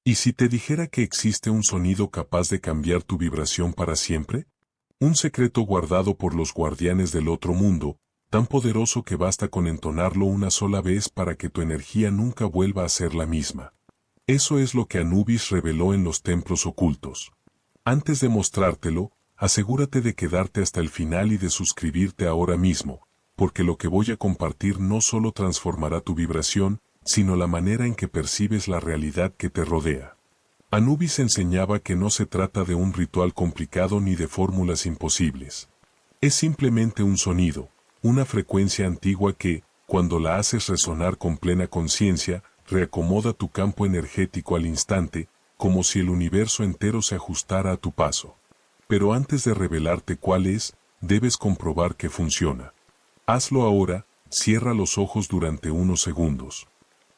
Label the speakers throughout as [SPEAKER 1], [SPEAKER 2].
[SPEAKER 1] ¿Y si te dijera que existe un sonido capaz de cambiar tu vibración para siempre? Un secreto guardado por los guardianes del otro mundo, tan poderoso que basta con entonarlo una sola vez para que tu energía nunca vuelva a ser la misma. Eso es lo que Anubis reveló en los templos ocultos. Antes de mostrártelo, asegúrate de quedarte hasta el final y de suscribirte ahora mismo, porque lo que voy a compartir no solo transformará tu vibración, sino la manera en que percibes la realidad que te rodea. Anubis enseñaba que no se trata de un ritual complicado ni de fórmulas imposibles. Es simplemente un sonido, una frecuencia antigua que, cuando la haces resonar con plena conciencia, reacomoda tu campo energético al instante, como si el universo entero se ajustara a tu paso. Pero antes de revelarte cuál es, debes comprobar que funciona. Hazlo ahora, cierra los ojos durante unos segundos.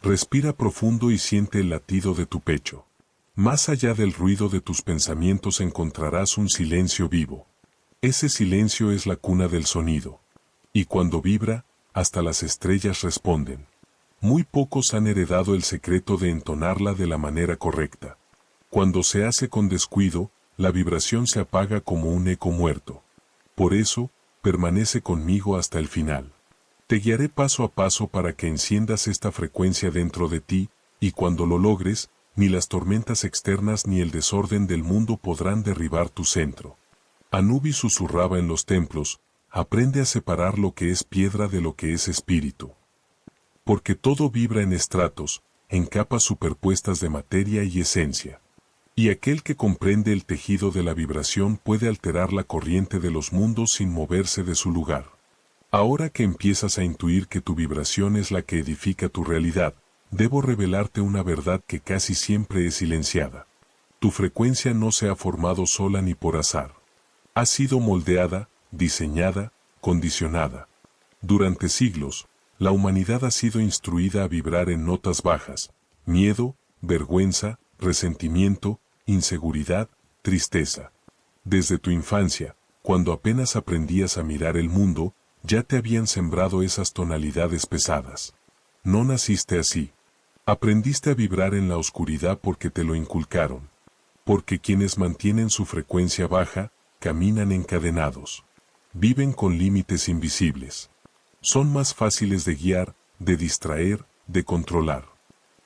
[SPEAKER 1] Respira profundo y siente el latido de tu pecho. Más allá del ruido de tus pensamientos encontrarás un silencio vivo. Ese silencio es la cuna del sonido. Y cuando vibra, hasta las estrellas responden. Muy pocos han heredado el secreto de entonarla de la manera correcta. Cuando se hace con descuido, la vibración se apaga como un eco muerto. Por eso, permanece conmigo hasta el final. Te guiaré paso a paso para que enciendas esta frecuencia dentro de ti, y cuando lo logres, ni las tormentas externas ni el desorden del mundo podrán derribar tu centro. Anubis susurraba en los templos, aprende a separar lo que es piedra de lo que es espíritu. Porque todo vibra en estratos, en capas superpuestas de materia y esencia. Y aquel que comprende el tejido de la vibración puede alterar la corriente de los mundos sin moverse de su lugar. Ahora que empiezas a intuir que tu vibración es la que edifica tu realidad, debo revelarte una verdad que casi siempre es silenciada. Tu frecuencia no se ha formado sola ni por azar. Ha sido moldeada, diseñada, condicionada. Durante siglos, la humanidad ha sido instruida a vibrar en notas bajas: miedo, vergüenza, resentimiento, inseguridad, tristeza. Desde tu infancia, cuando apenas aprendías a mirar el mundo, ya te habían sembrado esas tonalidades pesadas. No naciste así. Aprendiste a vibrar en la oscuridad porque te lo inculcaron. Porque quienes mantienen su frecuencia baja, caminan encadenados. Viven con límites invisibles. Son más fáciles de guiar, de distraer, de controlar.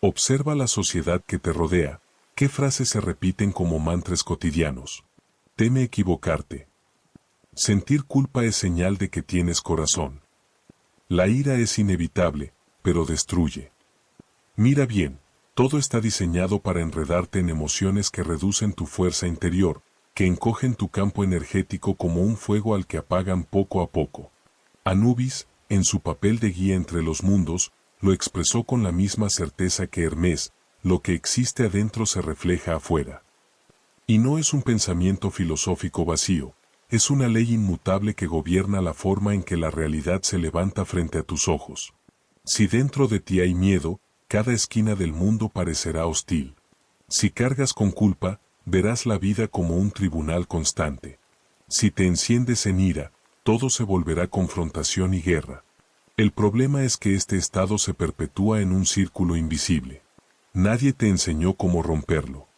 [SPEAKER 1] Observa la sociedad que te rodea. ¿Qué frases se repiten como mantras cotidianos? Teme equivocarte. Sentir culpa es señal de que tienes corazón. La ira es inevitable, pero destruye. Mira bien, todo está diseñado para enredarte en emociones que reducen tu fuerza interior, que encogen tu campo energético como un fuego al que apagan poco a poco. Anubis, en su papel de guía entre los mundos, lo expresó con la misma certeza que Hermes: lo que existe adentro se refleja afuera. Y no es un pensamiento filosófico vacío. Es una ley inmutable que gobierna la forma en que la realidad se levanta frente a tus ojos. Si dentro de ti hay miedo, cada esquina del mundo parecerá hostil. Si cargas con culpa, verás la vida como un tribunal constante. Si te enciendes en ira, todo se volverá confrontación y guerra. El problema es que este estado se perpetúa en un círculo invisible. Nadie te enseñó cómo romperlo.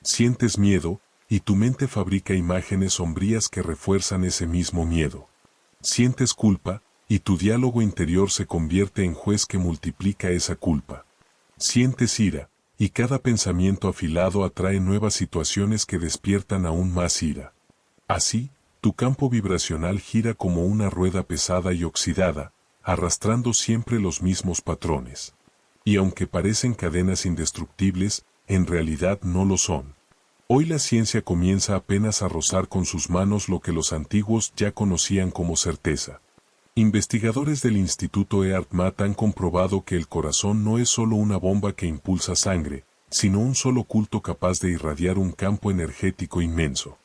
[SPEAKER 1] Sientes miedo, y tu mente fabrica imágenes sombrías que refuerzan ese mismo miedo. Sientes culpa, y tu diálogo interior se convierte en juez que multiplica esa culpa. Sientes ira, y cada pensamiento afilado atrae nuevas situaciones que despiertan aún más ira. Así, tu campo vibracional gira como una rueda pesada y oxidada, arrastrando siempre los mismos patrones. Y aunque parecen cadenas indestructibles, en realidad no lo son. Hoy la ciencia comienza apenas a rozar con sus manos lo que los antiguos ya conocían como certeza. Investigadores del Instituto EARTMAT han comprobado que el corazón no es solo una bomba que impulsa sangre, sino un solo culto capaz de irradiar un campo energético inmenso.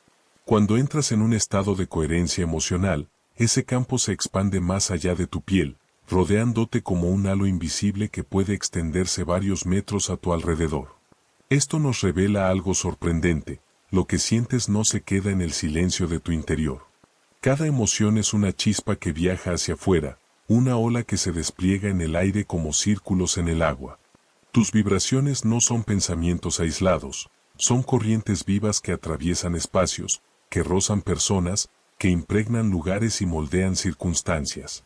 [SPEAKER 1] Cuando entras en un estado de coherencia emocional, ese campo se expande más allá de tu piel, rodeándote como un halo invisible que puede extenderse varios metros a tu alrededor. Esto nos revela algo sorprendente: lo que sientes no se queda en el silencio de tu interior. Cada emoción es una chispa que viaja hacia afuera, una ola que se despliega en el aire como círculos en el agua. Tus vibraciones no son pensamientos aislados, son corrientes vivas que atraviesan espacios, que rozan personas, que impregnan lugares y moldean circunstancias.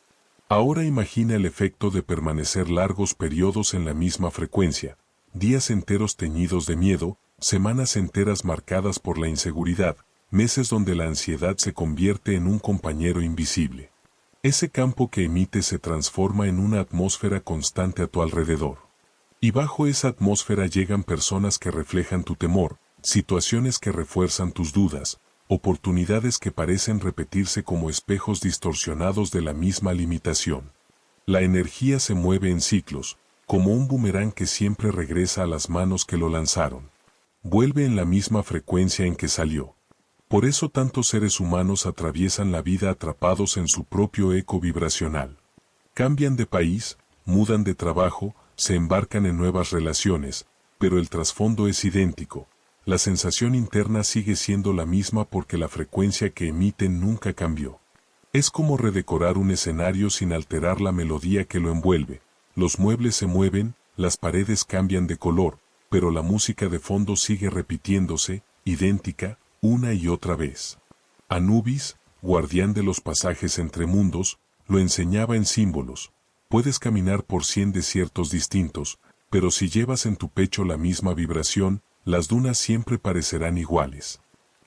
[SPEAKER 1] Ahora imagina el efecto de permanecer largos periodos en la misma frecuencia, días enteros teñidos de miedo, semanas enteras marcadas por la inseguridad, meses donde la ansiedad se convierte en un compañero invisible. Ese campo que emites se transforma en una atmósfera constante a tu alrededor. Y bajo esa atmósfera llegan personas que reflejan tu temor, situaciones que refuerzan tus dudas, oportunidades que parecen repetirse como espejos distorsionados de la misma limitación. La energía se mueve en ciclos, como un boomerang que siempre regresa a las manos que lo lanzaron. Vuelve en la misma frecuencia en que salió. Por eso tantos seres humanos atraviesan la vida atrapados en su propio eco vibracional. Cambian de país, mudan de trabajo, se embarcan en nuevas relaciones, pero el trasfondo es idéntico. La sensación interna sigue siendo la misma porque la frecuencia que emiten nunca cambió. Es como redecorar un escenario sin alterar la melodía que lo envuelve. Los muebles se mueven, las paredes cambian de color, pero la música de fondo sigue repitiéndose, idéntica, una y otra vez. Anubis, guardián de los pasajes entre mundos, lo enseñaba en símbolos. Puedes caminar por 100 desiertos distintos, pero si llevas en tu pecho la misma vibración, las dunas siempre parecerán iguales.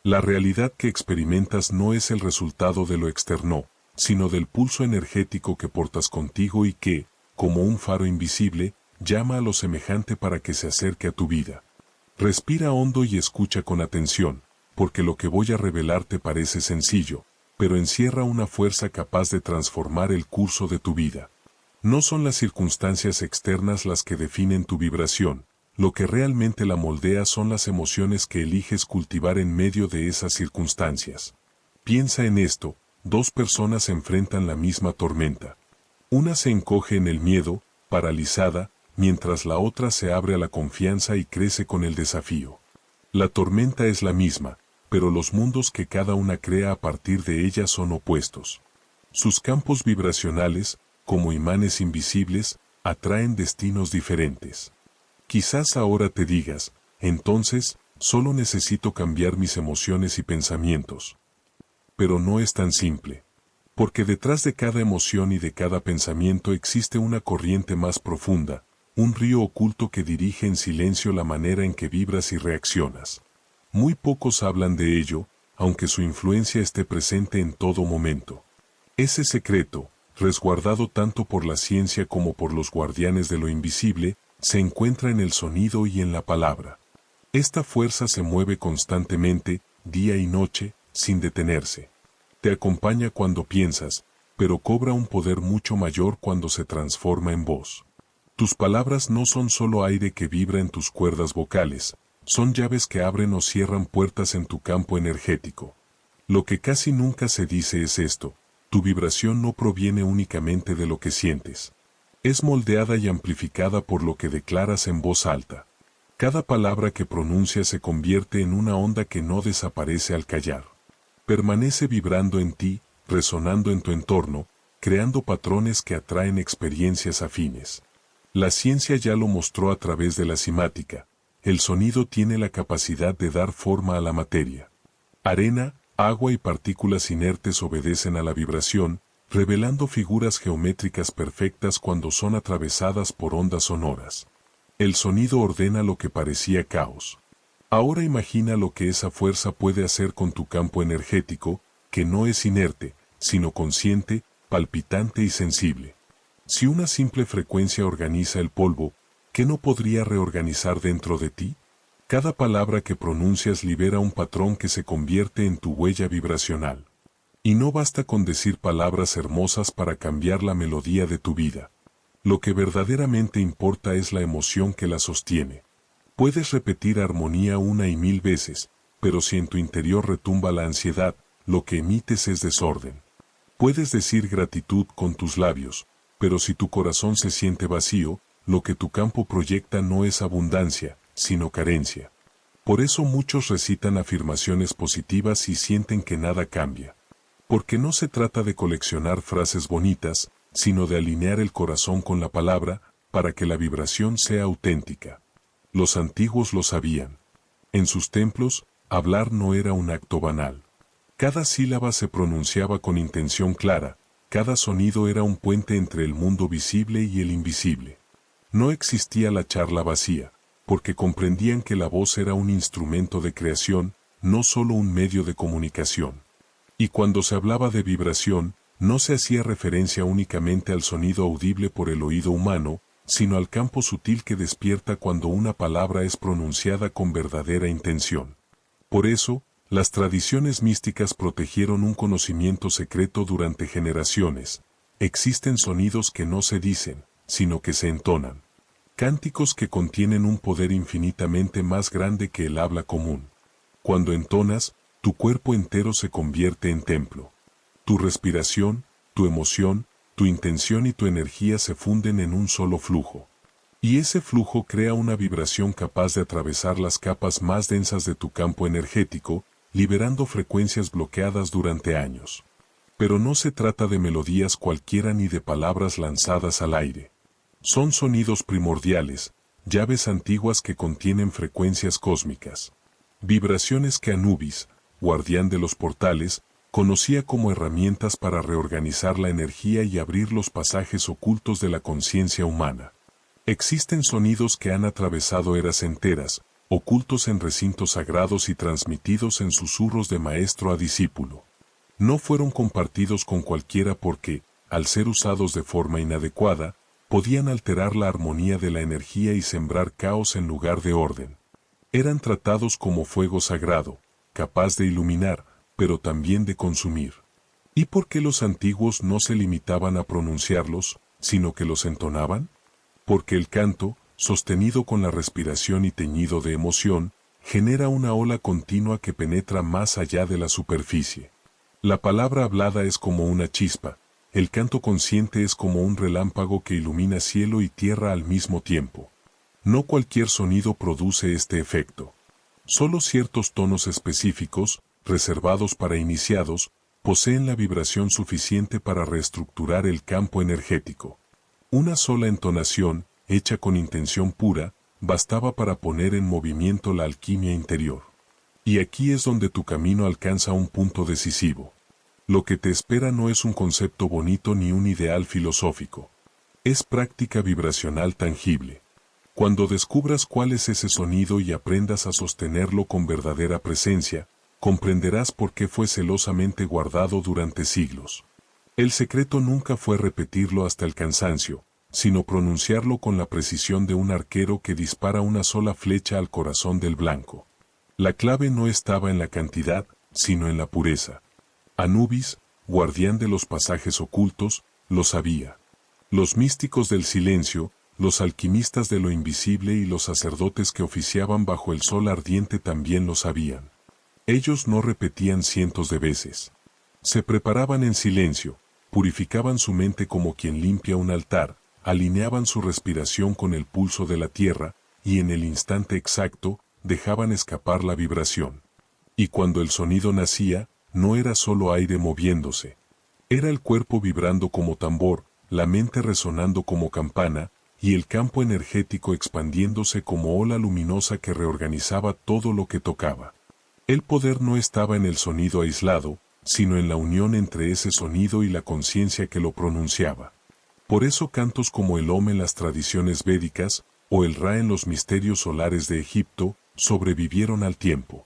[SPEAKER 1] La realidad que experimentas no es el resultado de lo externo, sino del pulso energético que portas contigo y que, como un faro invisible, llama a lo semejante para que se acerque a tu vida. Respira hondo y escucha con atención, porque lo que voy a revelarte parece sencillo, pero encierra una fuerza capaz de transformar el curso de tu vida. No son las circunstancias externas las que definen tu vibración, lo que realmente la moldea son las emociones que eliges cultivar en medio de esas circunstancias. Piensa en esto, dos personas enfrentan la misma tormenta. Una se encoge en el miedo, paralizada, mientras la otra se abre a la confianza y crece con el desafío. La tormenta es la misma, pero los mundos que cada una crea a partir de ella son opuestos. Sus campos vibracionales, como imanes invisibles, atraen destinos diferentes. Quizás ahora te digas, entonces, solo necesito cambiar mis emociones y pensamientos. Pero no es tan simple. Porque detrás de cada emoción y de cada pensamiento existe una corriente más profunda, un río oculto que dirige en silencio la manera en que vibras y reaccionas. Muy pocos hablan de ello, aunque su influencia esté presente en todo momento. Ese secreto, resguardado tanto por la ciencia como por los guardianes de lo invisible, se encuentra en el sonido y en la palabra. Esta fuerza se mueve constantemente, día y noche, sin detenerse. Te acompaña cuando piensas, pero cobra un poder mucho mayor cuando se transforma en voz. Tus palabras no son solo aire que vibra en tus cuerdas vocales, son llaves que abren o cierran puertas en tu campo energético. Lo que casi nunca se dice es esto: tu vibración no proviene únicamente de lo que sientes. Es moldeada y amplificada por lo que declaras en voz alta. Cada palabra que pronuncias se convierte en una onda que no desaparece al callar. Permanece vibrando en ti, resonando en tu entorno, creando patrones que atraen experiencias afines. La ciencia ya lo mostró a través de la cimática. El sonido tiene la capacidad de dar forma a la materia. Arena, agua y partículas inertes obedecen a la vibración, revelando figuras geométricas perfectas cuando son atravesadas por ondas sonoras. El sonido ordena lo que parecía caos. Ahora imagina lo que esa fuerza puede hacer con tu campo energético, que no es inerte, sino consciente, palpitante y sensible. Si una simple frecuencia organiza el polvo, ¿qué no podría reorganizar dentro de ti? Cada palabra que pronuncias libera un patrón que se convierte en tu huella vibracional. Y no basta con decir palabras hermosas para cambiar la melodía de tu vida. Lo que verdaderamente importa es la emoción que la sostiene. Puedes repetir armonía una y mil veces, pero si en tu interior retumba la ansiedad, lo que emites es desorden. Puedes decir gratitud con tus labios, pero si tu corazón se siente vacío, lo que tu campo proyecta no es abundancia, sino carencia. Por eso muchos recitan afirmaciones positivas y sienten que nada cambia. Porque no se trata de coleccionar frases bonitas, sino de alinear el corazón con la palabra, para que la vibración sea auténtica. Los antiguos lo sabían. En sus templos, hablar no era un acto banal. Cada sílaba se pronunciaba con intención clara, cada sonido era un puente entre el mundo visible y el invisible. No existía la charla vacía, porque comprendían que la voz era un instrumento de creación, no solo un medio de comunicación. Y cuando se hablaba de vibración, no se hacía referencia únicamente al sonido audible por el oído humano, sino al campo sutil que despierta cuando una palabra es pronunciada con verdadera intención. Por eso, las tradiciones místicas protegieron un conocimiento secreto durante generaciones. Existen sonidos que no se dicen, sino que se entonan. Cánticos que contienen un poder infinitamente más grande que el habla común. Cuando entonas, tu cuerpo entero se convierte en templo. Tu respiración, tu emoción, tu intención y tu energía se funden en un solo flujo. Y ese flujo crea una vibración capaz de atravesar las capas más densas de tu campo energético, liberando frecuencias bloqueadas durante años. Pero no se trata de melodías cualquiera ni de palabras lanzadas al aire. Son sonidos primordiales, llaves antiguas que contienen frecuencias cósmicas. Vibraciones que Anubis, guardián de los portales, conocía como herramientas para reorganizar la energía y abrir los pasajes ocultos de la conciencia humana. Existen sonidos que han atravesado eras enteras, ocultos en recintos sagrados y transmitidos en susurros de maestro a discípulo. No fueron compartidos con cualquiera porque, al ser usados de forma inadecuada, podían alterar la armonía de la energía y sembrar caos en lugar de orden. Eran tratados como fuego sagrado, capaz de iluminar, pero también de consumir. ¿Y por qué los antiguos no se limitaban a pronunciarlos, sino que los entonaban? Porque el canto, sostenido con la respiración y teñido de emoción, genera una ola continua que penetra más allá de la superficie. La palabra hablada es como una chispa, el canto consciente es como un relámpago que ilumina cielo y tierra al mismo tiempo. No cualquier sonido produce este efecto. Solo ciertos tonos específicos, reservados para iniciados, poseen la vibración suficiente para reestructurar el campo energético. Una sola entonación, hecha con intención pura, bastaba para poner en movimiento la alquimia interior. Y aquí es donde tu camino alcanza un punto decisivo. Lo que te espera no es un concepto bonito ni un ideal filosófico. Es práctica vibracional tangible. Cuando descubras cuál es ese sonido y aprendas a sostenerlo con verdadera presencia, comprenderás por qué fue celosamente guardado durante siglos. El secreto nunca fue repetirlo hasta el cansancio, sino pronunciarlo con la precisión de un arquero que dispara una sola flecha al corazón del blanco. La clave no estaba en la cantidad, sino en la pureza. Anubis, guardián de los pasajes ocultos, lo sabía. Los místicos del silencio, los alquimistas de lo invisible y los sacerdotes que oficiaban bajo el sol ardiente también lo sabían. Ellos no repetían cientos de veces. Se preparaban en silencio, purificaban su mente como quien limpia un altar, alineaban su respiración con el pulso de la tierra, y en el instante exacto, dejaban escapar la vibración. Y cuando el sonido nacía, no era solo aire moviéndose. Era el cuerpo vibrando como tambor, la mente resonando como campana, y el campo energético expandiéndose como ola luminosa que reorganizaba todo lo que tocaba. El poder no estaba en el sonido aislado, sino en la unión entre ese sonido y la conciencia que lo pronunciaba. Por eso cantos como el Om en las tradiciones védicas, o el Ra en los misterios solares de Egipto, sobrevivieron al tiempo.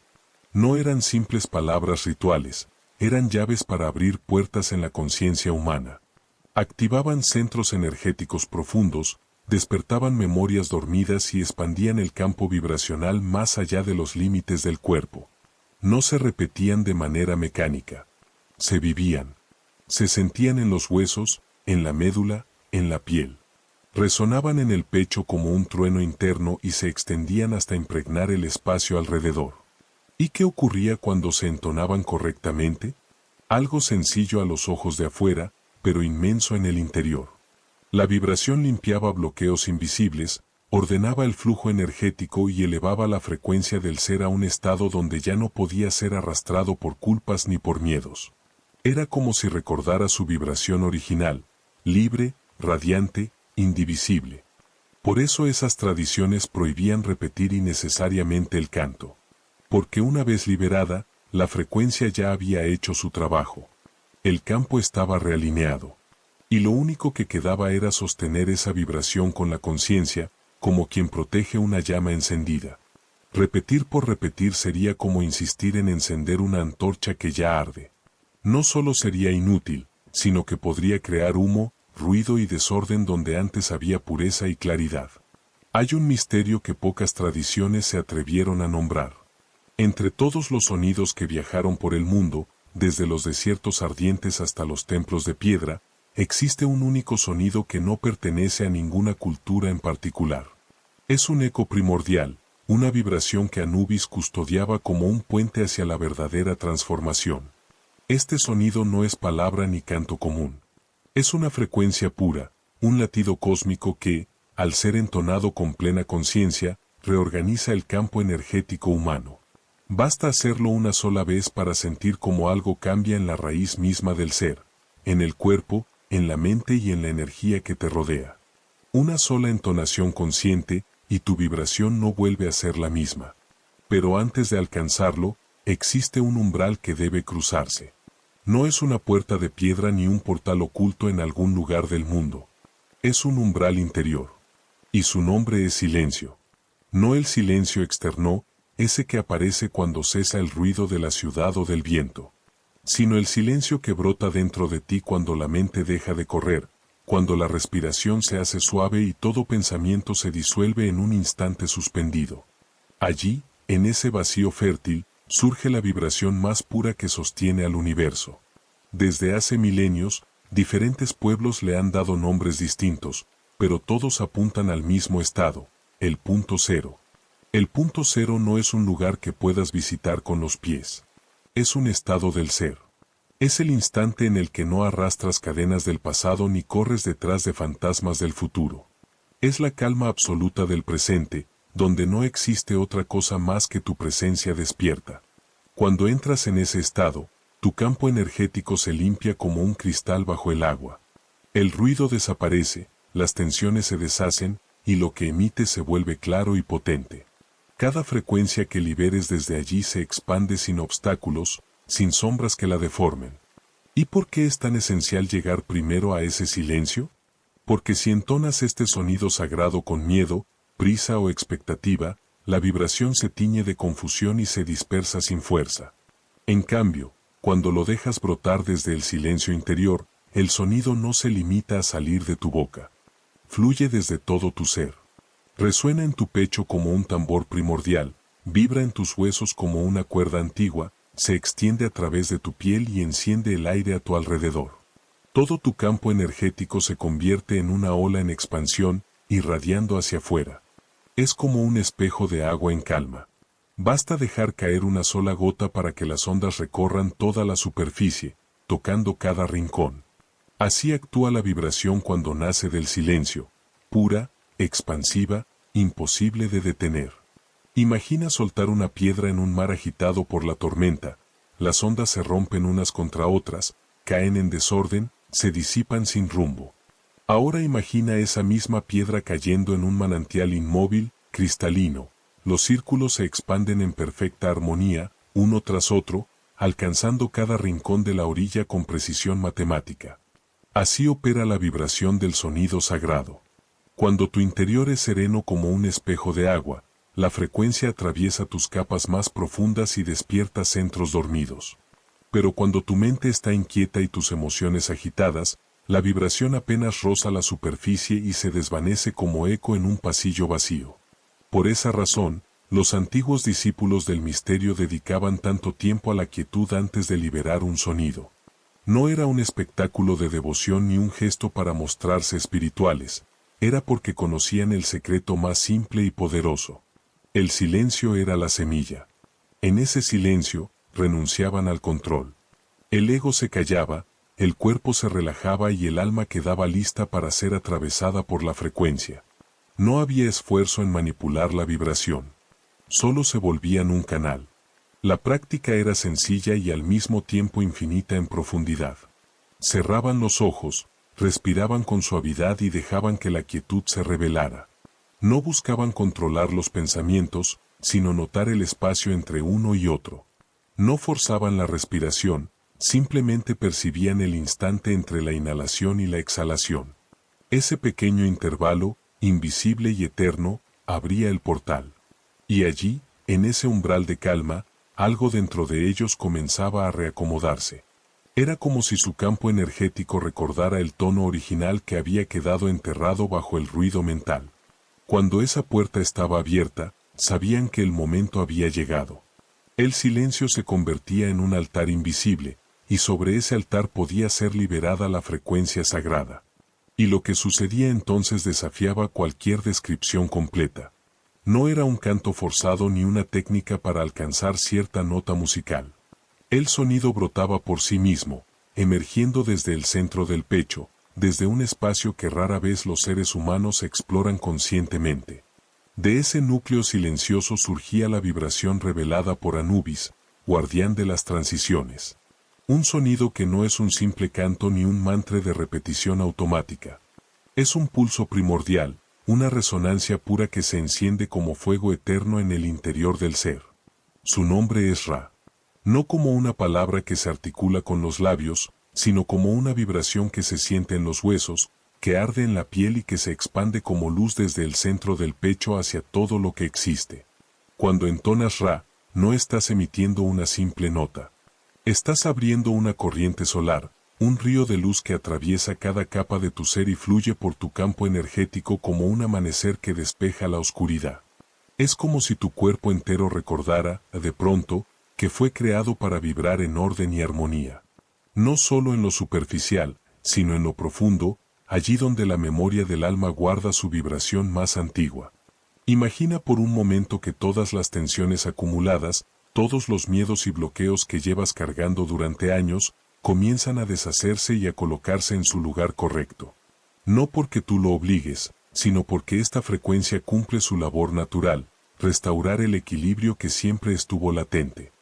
[SPEAKER 1] No eran simples palabras rituales, eran llaves para abrir puertas en la conciencia humana. Activaban centros energéticos profundos, despertaban memorias dormidas y expandían el campo vibracional más allá de los límites del cuerpo. No se repetían de manera mecánica. Se vivían. Se sentían en los huesos, en la médula, en la piel. Resonaban en el pecho como un trueno interno y se extendían hasta impregnar el espacio alrededor. ¿Y qué ocurría cuando se entonaban correctamente? Algo sencillo a los ojos de afuera, pero inmenso en el interior. La vibración limpiaba bloqueos invisibles, ordenaba el flujo energético y elevaba la frecuencia del ser a un estado donde ya no podía ser arrastrado por culpas ni por miedos. Era como si recordara su vibración original, libre, radiante, indivisible. Por eso esas tradiciones prohibían repetir innecesariamente el canto. Porque una vez liberada, la frecuencia ya había hecho su trabajo. El campo estaba realineado. Y lo único que quedaba era sostener esa vibración con la conciencia, como quien protege una llama encendida. Repetir por repetir sería como insistir en encender una antorcha que ya arde. No solo sería inútil, sino que podría crear humo, ruido y desorden donde antes había pureza y claridad. Hay un misterio que pocas tradiciones se atrevieron a nombrar. Entre todos los sonidos que viajaron por el mundo, desde los desiertos ardientes hasta los templos de piedra, existe un único sonido que no pertenece a ninguna cultura en particular. Es un eco primordial, una vibración que Anubis custodiaba como un puente hacia la verdadera transformación. Este sonido no es palabra ni canto común. Es una frecuencia pura, un latido cósmico que, al ser entonado con plena conciencia, reorganiza el campo energético humano. Basta hacerlo una sola vez para sentir cómo algo cambia en la raíz misma del ser, en el cuerpo, en la mente y en la energía que te rodea. Una sola entonación consciente, y tu vibración no vuelve a ser la misma. Pero antes de alcanzarlo, existe un umbral que debe cruzarse. No es una puerta de piedra ni un portal oculto en algún lugar del mundo. Es un umbral interior. Y su nombre es silencio. No el silencio externo, ese que aparece cuando cesa el ruido de la ciudad o del viento, sino el silencio que brota dentro de ti cuando la mente deja de correr, cuando la respiración se hace suave y todo pensamiento se disuelve en un instante suspendido. Allí, en ese vacío fértil, surge la vibración más pura que sostiene al universo. Desde hace milenios, diferentes pueblos le han dado nombres distintos, pero todos apuntan al mismo estado, el punto cero. El punto cero no es un lugar que puedas visitar con los pies. Es un estado del ser. Es el instante en el que no arrastras cadenas del pasado ni corres detrás de fantasmas del futuro. Es la calma absoluta del presente, donde no existe otra cosa más que tu presencia despierta. Cuando entras en ese estado, tu campo energético se limpia como un cristal bajo el agua. El ruido desaparece, las tensiones se deshacen, y lo que emites se vuelve claro y potente. Cada frecuencia que liberes desde allí se expande sin obstáculos, sin sombras que la deformen. ¿Y por qué es tan esencial llegar primero a ese silencio? Porque si entonas este sonido sagrado con miedo, prisa o expectativa, la vibración se tiñe de confusión y se dispersa sin fuerza. En cambio, cuando lo dejas brotar desde el silencio interior, el sonido no se limita a salir de tu boca. Fluye desde todo tu ser. Resuena en tu pecho como un tambor primordial, vibra en tus huesos como una cuerda antigua, se extiende a través de tu piel y enciende el aire a tu alrededor. Todo tu campo energético se convierte en una ola en expansión, irradiando hacia afuera. Es como un espejo de agua en calma. Basta dejar caer una sola gota para que las ondas recorran toda la superficie, tocando cada rincón. Así actúa la vibración cuando nace del silencio, pura, expansiva, imposible de detener. Imagina soltar una piedra en un mar agitado por la tormenta, las ondas se rompen unas contra otras, caen en desorden, se disipan sin rumbo. Ahora imagina esa misma piedra cayendo en un manantial inmóvil, cristalino, los círculos se expanden en perfecta armonía, uno tras otro, alcanzando cada rincón de la orilla con precisión matemática. Así opera la vibración del sonido sagrado. Cuando tu interior es sereno como un espejo de agua, la frecuencia atraviesa tus capas más profundas y despierta centros dormidos. Pero cuando tu mente está inquieta y tus emociones agitadas, la vibración apenas roza la superficie y se desvanece como eco en un pasillo vacío. Por esa razón, los antiguos discípulos del misterio dedicaban tanto tiempo a la quietud antes de liberar un sonido. No era un espectáculo de devoción ni un gesto para mostrarse espirituales, era porque conocían el secreto más simple y poderoso. El silencio era la semilla. En ese silencio, renunciaban al control. El ego se callaba, el cuerpo se relajaba y el alma quedaba lista para ser atravesada por la frecuencia. No había esfuerzo en manipular la vibración. Solo se volvían un canal. La práctica era sencilla y al mismo tiempo infinita en profundidad. Cerraban los ojos, respiraban con suavidad y dejaban que la quietud se revelara. No buscaban controlar los pensamientos, sino notar el espacio entre uno y otro. No forzaban la respiración, simplemente percibían el instante entre la inhalación y la exhalación. Ese pequeño intervalo, invisible y eterno, abría el portal. Y allí, en ese umbral de calma, algo dentro de ellos comenzaba a reacomodarse. Era como si su campo energético recordara el tono original que había quedado enterrado bajo el ruido mental. Cuando esa puerta estaba abierta, sabían que el momento había llegado. El silencio se convertía en un altar invisible, y sobre ese altar podía ser liberada la frecuencia sagrada. Y lo que sucedía entonces desafiaba cualquier descripción completa. No era un canto forzado ni una técnica para alcanzar cierta nota musical. El sonido brotaba por sí mismo, emergiendo desde el centro del pecho, desde un espacio que rara vez los seres humanos exploran conscientemente. De ese núcleo silencioso surgía la vibración revelada por Anubis, guardián de las transiciones. Un sonido que no es un simple canto ni un mantra de repetición automática. Es un pulso primordial, una resonancia pura que se enciende como fuego eterno en el interior del ser. Su nombre es Ra. No como una palabra que se articula con los labios, sino como una vibración que se siente en los huesos, que arde en la piel y que se expande como luz desde el centro del pecho hacia todo lo que existe. Cuando entonas Ra, no estás emitiendo una simple nota. Estás abriendo una corriente solar, un río de luz que atraviesa cada capa de tu ser y fluye por tu campo energético como un amanecer que despeja la oscuridad. Es como si tu cuerpo entero recordara, de pronto, que fue creado para vibrar en orden y armonía. No solo en lo superficial, sino en lo profundo, allí donde la memoria del alma guarda su vibración más antigua. Imagina por un momento que todas las tensiones acumuladas, todos los miedos y bloqueos que llevas cargando durante años, comienzan a deshacerse y a colocarse en su lugar correcto. No porque tú lo obligues, sino porque esta frecuencia cumple su labor natural, restaurar el equilibrio que siempre estuvo latente.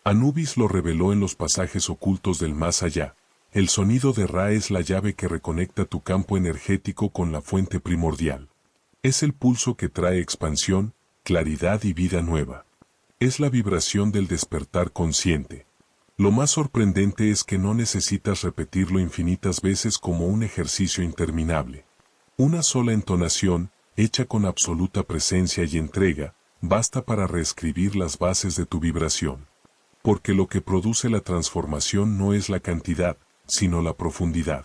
[SPEAKER 1] Anubis lo reveló en los pasajes ocultos del más allá. El sonido de Ra es la llave que reconecta tu campo energético con la fuente primordial. Es el pulso que trae expansión, claridad y vida nueva. Es la vibración del despertar consciente. Lo más sorprendente es que no necesitas repetirlo infinitas veces como un ejercicio interminable. Una sola entonación, hecha con absoluta presencia y entrega, basta para reescribir las bases de tu vibración. Porque lo que produce la transformación no es la cantidad, sino la profundidad.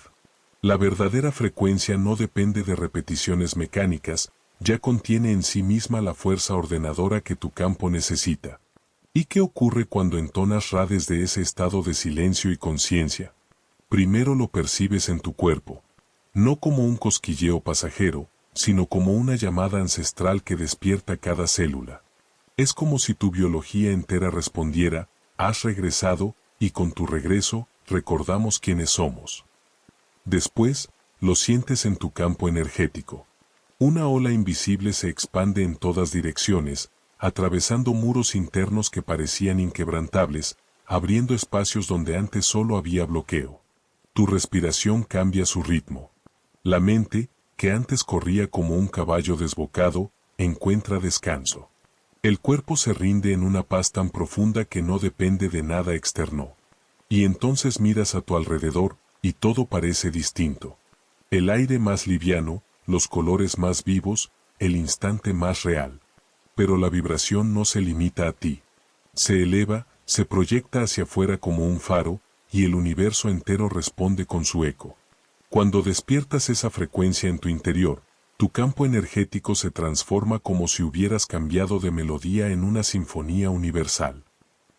[SPEAKER 1] La verdadera frecuencia no depende de repeticiones mecánicas, ya contiene en sí misma la fuerza ordenadora que tu campo necesita. ¿Y qué ocurre cuando entonas Ra desde ese estado de silencio y conciencia? Primero lo percibes en tu cuerpo. No como un cosquilleo pasajero, sino como una llamada ancestral que despierta cada célula. Es como si tu biología entera respondiera, has regresado, y con tu regreso, recordamos quiénes somos. Después, lo sientes en tu campo energético. Una ola invisible se expande en todas direcciones, atravesando muros internos que parecían inquebrantables, abriendo espacios donde antes solo había bloqueo. Tu respiración cambia su ritmo. La mente, que antes corría como un caballo desbocado, encuentra descanso. El cuerpo se rinde en una paz tan profunda que no depende de nada externo. Y entonces miras a tu alrededor, y todo parece distinto. El aire más liviano, los colores más vivos, el instante más real. Pero la vibración no se limita a ti. Se eleva, se proyecta hacia afuera como un faro, y el universo entero responde con su eco. Cuando despiertas esa frecuencia en tu interior, tu campo energético se transforma como si hubieras cambiado de melodía en una sinfonía universal.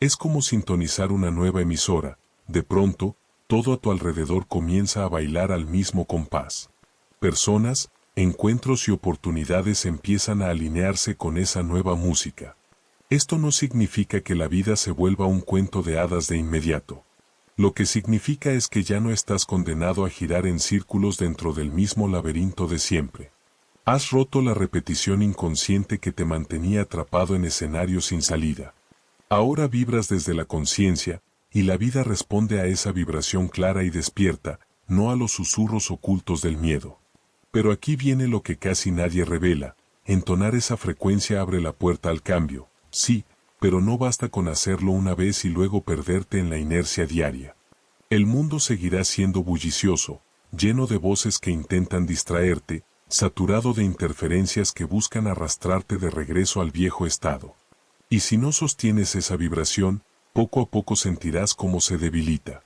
[SPEAKER 1] Es como sintonizar una nueva emisora, de pronto, todo a tu alrededor comienza a bailar al mismo compás. Personas, encuentros y oportunidades empiezan a alinearse con esa nueva música. Esto no significa que la vida se vuelva un cuento de hadas de inmediato. Lo que significa es que ya no estás condenado a girar en círculos dentro del mismo laberinto de siempre. Has roto la repetición inconsciente que te mantenía atrapado en escenarios sin salida. Ahora vibras desde la conciencia, y la vida responde a esa vibración clara y despierta, no a los susurros ocultos del miedo. Pero aquí viene lo que casi nadie revela, entonar esa frecuencia abre la puerta al cambio, sí, pero no basta con hacerlo una vez y luego perderte en la inercia diaria. El mundo seguirá siendo bullicioso, lleno de voces que intentan distraerte, saturado de interferencias que buscan arrastrarte de regreso al viejo estado. Y si no sostienes esa vibración, poco a poco sentirás cómo se debilita.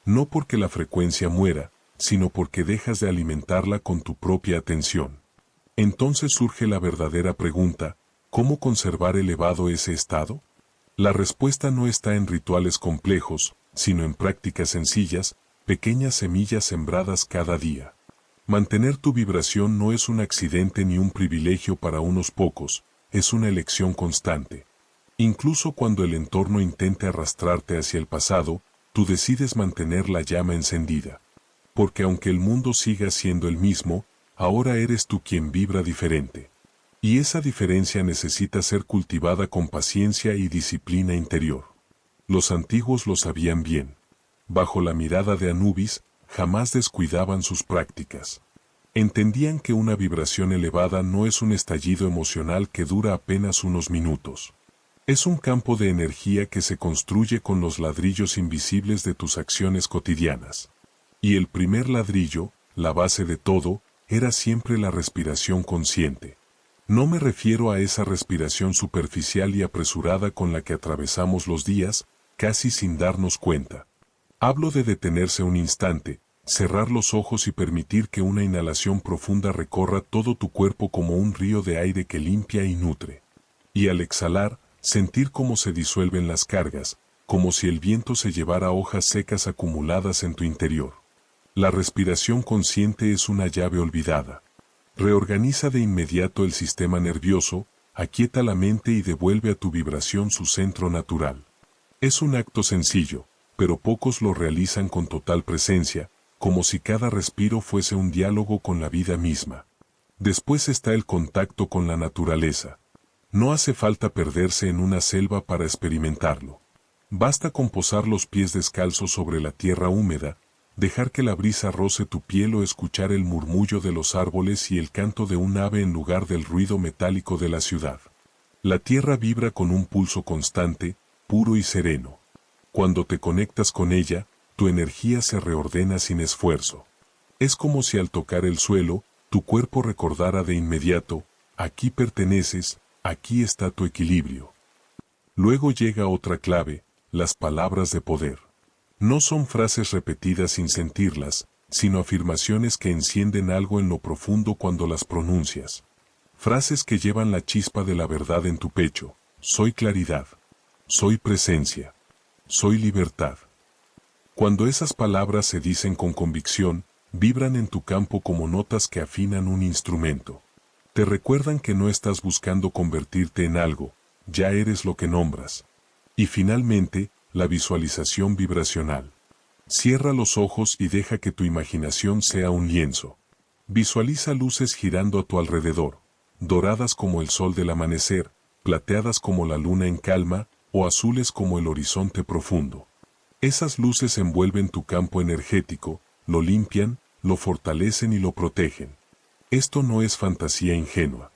[SPEAKER 1] No porque la frecuencia muera, sino porque dejas de alimentarla con tu propia atención. Entonces surge la verdadera pregunta: ¿cómo conservar elevado ese estado? La respuesta no está en rituales complejos, sino en prácticas sencillas, pequeñas semillas sembradas cada día. Mantener tu vibración no es un accidente ni un privilegio para unos pocos, es una elección constante. Incluso cuando el entorno intente arrastrarte hacia el pasado, tú decides mantener la llama encendida. Porque aunque el mundo siga siendo el mismo, ahora eres tú quien vibra diferente. Y esa diferencia necesita ser cultivada con paciencia y disciplina interior. Los antiguos lo sabían bien. Bajo la mirada de Anubis, jamás descuidaban sus prácticas. Entendían que una vibración elevada no es un estallido emocional que dura apenas unos minutos. Es un campo de energía que se construye con los ladrillos invisibles de tus acciones cotidianas. Y el primer ladrillo, la base de todo, era siempre la respiración consciente. No me refiero a esa respiración superficial y apresurada con la que atravesamos los días, casi sin darnos cuenta. Hablo de detenerse un instante, cerrar los ojos y permitir que una inhalación profunda recorra todo tu cuerpo como un río de aire que limpia y nutre. Y al exhalar, sentir cómo se disuelven las cargas, como si el viento se llevara hojas secas acumuladas en tu interior. La respiración consciente es una llave olvidada. Reorganiza de inmediato el sistema nervioso, aquieta la mente y devuelve a tu vibración su centro natural. Es un acto sencillo, pero pocos lo realizan con total presencia, como si cada respiro fuese un diálogo con la vida misma. Después está el contacto con la naturaleza. No hace falta perderse en una selva para experimentarlo. Basta con posar los pies descalzos sobre la tierra húmeda, dejar que la brisa roce tu piel o escuchar el murmullo de los árboles y el canto de un ave en lugar del ruido metálico de la ciudad. La tierra vibra con un pulso constante, puro y sereno. Cuando te conectas con ella, tu energía se reordena sin esfuerzo. Es como si al tocar el suelo, tu cuerpo recordara de inmediato: aquí perteneces, aquí está tu equilibrio. Luego llega otra clave: las palabras de poder. No son frases repetidas sin sentirlas, sino afirmaciones que encienden algo en lo profundo cuando las pronuncias. Frases que llevan la chispa de la verdad en tu pecho: soy claridad, soy presencia, soy libertad. Cuando esas palabras se dicen con convicción, vibran en tu campo como notas que afinan un instrumento. Te recuerdan que no estás buscando convertirte en algo, ya eres lo que nombras. Y finalmente, la visualización vibracional. Cierra los ojos y deja que tu imaginación sea un lienzo. Visualiza luces girando a tu alrededor, doradas como el sol del amanecer, plateadas como la luna en calma, o azules como el horizonte profundo. Esas luces envuelven tu campo energético, lo limpian, lo fortalecen y lo protegen. Esto no es fantasía ingenua.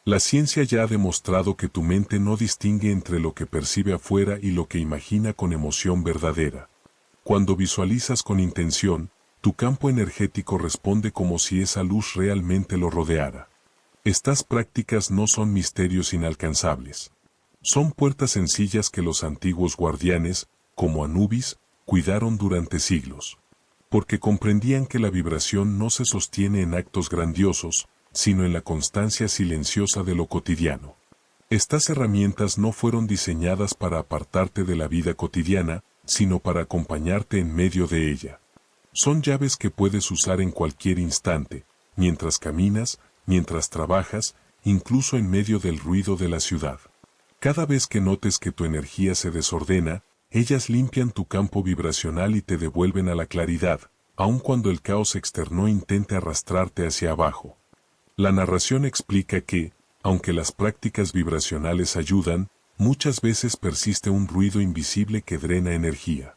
[SPEAKER 1] La ciencia ya ha demostrado que tu mente no distingue entre lo que percibe afuera y lo que imagina con emoción verdadera. Cuando visualizas con intención, tu campo energético responde como si esa luz realmente lo rodeara. Estas prácticas no son misterios inalcanzables. Son puertas sencillas que los antiguos guardianes, como Anubis, cuidaron durante siglos. Porque comprendían que la vibración no se sostiene en actos grandiosos, sino en la constancia silenciosa de lo cotidiano. Estas herramientas no fueron diseñadas para apartarte de la vida cotidiana, sino para acompañarte en medio de ella. Son llaves que puedes usar en cualquier instante, mientras caminas, mientras trabajas, incluso en medio del ruido de la ciudad. Cada vez que notes que tu energía se desordena, ellas limpian tu campo vibracional y te devuelven a la claridad, aun cuando el caos externo intente arrastrarte hacia abajo. La narración explica que, aunque las prácticas vibracionales ayudan, muchas veces persiste un ruido invisible que drena energía.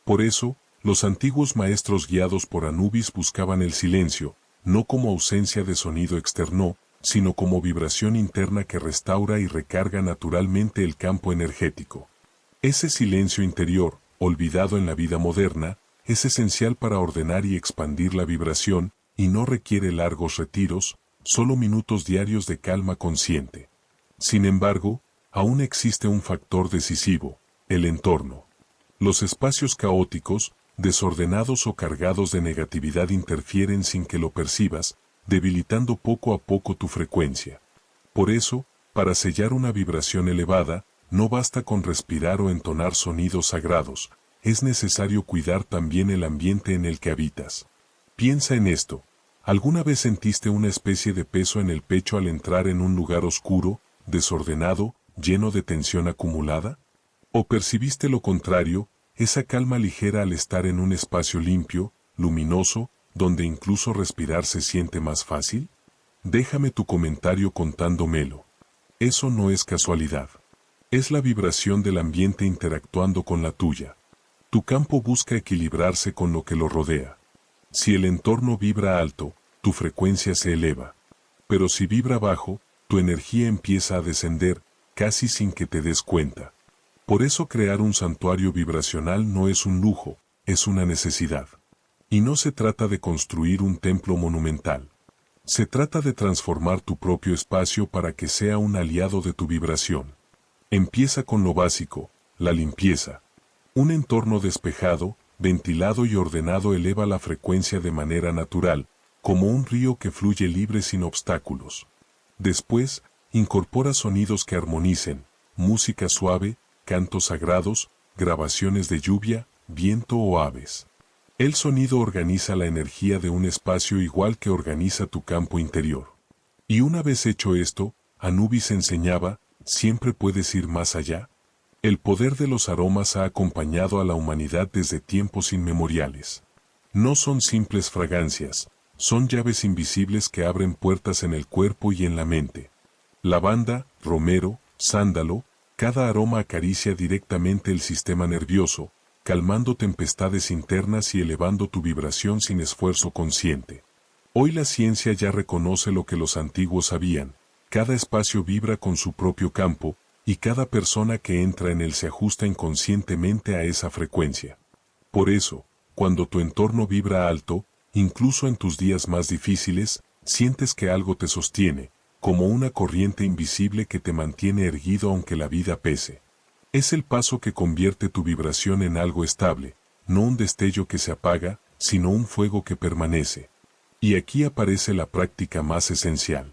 [SPEAKER 1] Por eso, los antiguos maestros guiados por Anubis buscaban el silencio, no como ausencia de sonido externo, sino como vibración interna que restaura y recarga naturalmente el campo energético. Ese silencio interior, olvidado en la vida moderna, es esencial para ordenar y expandir la vibración, y no requiere largos retiros, solo minutos diarios de calma consciente. Sin embargo, aún existe un factor decisivo: el entorno. Los espacios caóticos, desordenados o cargados de negatividad interfieren sin que lo percibas, debilitando poco a poco tu frecuencia. Por eso, para sellar una vibración elevada, no basta con respirar o entonar sonidos sagrados, es necesario cuidar también el ambiente en el que habitas. Piensa en esto. ¿Alguna vez sentiste una especie de peso en el pecho al entrar en un lugar oscuro, desordenado, lleno de tensión acumulada? ¿O percibiste lo contrario, esa calma ligera al estar en un espacio limpio, luminoso, donde incluso respirar se siente más fácil? Déjame tu comentario contándomelo. Eso no es casualidad. Es la vibración del ambiente interactuando con la tuya. Tu campo busca equilibrarse con lo que lo rodea. Si el entorno vibra alto, tu frecuencia se eleva. Pero si vibra bajo, tu energía empieza a descender, casi sin que te des cuenta. Por eso crear un santuario vibracional no es un lujo, es una necesidad. Y no se trata de construir un templo monumental. Se trata de transformar tu propio espacio para que sea un aliado de tu vibración. Empieza con lo básico, la limpieza. Un entorno despejado, ventilado y ordenado eleva la frecuencia de manera natural, como un río que fluye libre sin obstáculos. Después, incorpora sonidos que armonicen, música suave, cantos sagrados, grabaciones de lluvia, viento o aves. El sonido organiza la energía de un espacio igual que organiza tu campo interior. Y una vez hecho esto, Anubis enseñaba, ¿siempre puedes ir más allá? El poder de los aromas ha acompañado a la humanidad desde tiempos inmemoriales. No son simples fragancias, son llaves invisibles que abren puertas en el cuerpo y en la mente. Lavanda, romero, sándalo, cada aroma acaricia directamente el sistema nervioso, calmando tempestades internas y elevando tu vibración sin esfuerzo consciente. Hoy la ciencia ya reconoce lo que los antiguos sabían: cada espacio vibra con su propio campo, y cada persona que entra en él se ajusta inconscientemente a esa frecuencia. Por eso, cuando tu entorno vibra alto, incluso en tus días más difíciles, sientes que algo te sostiene, como una corriente invisible que te mantiene erguido aunque la vida pese. Es el paso que convierte tu vibración en algo estable, no un destello que se apaga, sino un fuego que permanece. Y aquí aparece la práctica más esencial: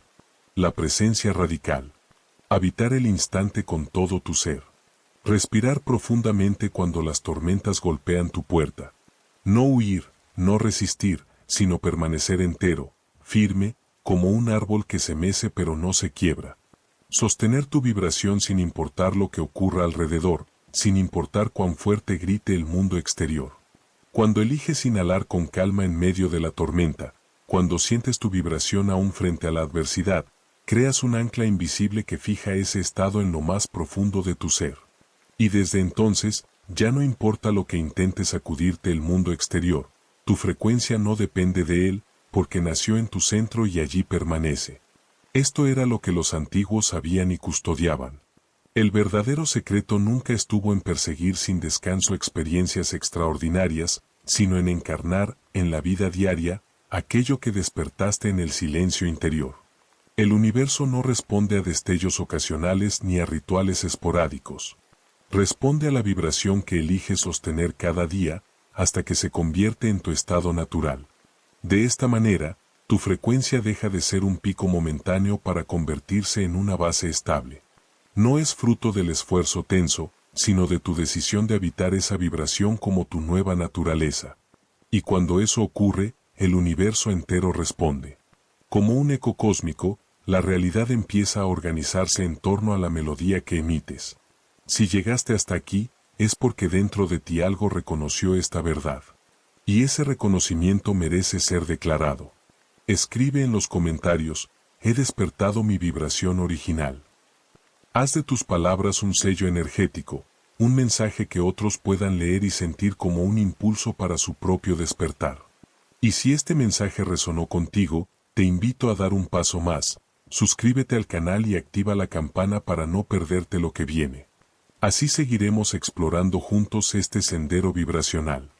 [SPEAKER 1] la presencia radical. Habitar el instante con todo tu ser. Respirar profundamente cuando las tormentas golpean tu puerta. No huir, no resistir, sino permanecer entero, firme, como un árbol que se mece pero no se quiebra. Sostener tu vibración sin importar lo que ocurra alrededor, sin importar cuán fuerte grite el mundo exterior. Cuando eliges inhalar con calma en medio de la tormenta, cuando sientes tu vibración aún frente a la adversidad, creas un ancla invisible que fija ese estado en lo más profundo de tu ser. Y desde entonces, ya no importa lo que intente sacudirte el mundo exterior, tu frecuencia no depende de él, porque nació en tu centro y allí permanece. Esto era lo que los antiguos sabían y custodiaban. El verdadero secreto nunca estuvo en perseguir sin descanso experiencias extraordinarias, sino en encarnar, en la vida diaria, aquello que despertaste en el silencio interior. El universo no responde a destellos ocasionales ni a rituales esporádicos. Responde a la vibración que eliges sostener cada día, hasta que se convierte en tu estado natural. De esta manera, tu frecuencia deja de ser un pico momentáneo para convertirse en una base estable. No es fruto del esfuerzo tenso, sino de tu decisión de habitar esa vibración como tu nueva naturaleza. Y cuando eso ocurre, el universo entero responde. Como un eco cósmico, la realidad empieza a organizarse en torno a la melodía que emites. Si llegaste hasta aquí, es porque dentro de ti algo reconoció esta verdad. Y ese reconocimiento merece ser declarado. Escribe en los comentarios: he despertado mi vibración original. Haz de tus palabras un sello energético, un mensaje que otros puedan leer y sentir como un impulso para su propio despertar. Y si este mensaje resonó contigo, te invito a dar un paso más, Suscríbete al canal y activa la campana para no perderte lo que viene. Así seguiremos explorando juntos este sendero vibracional.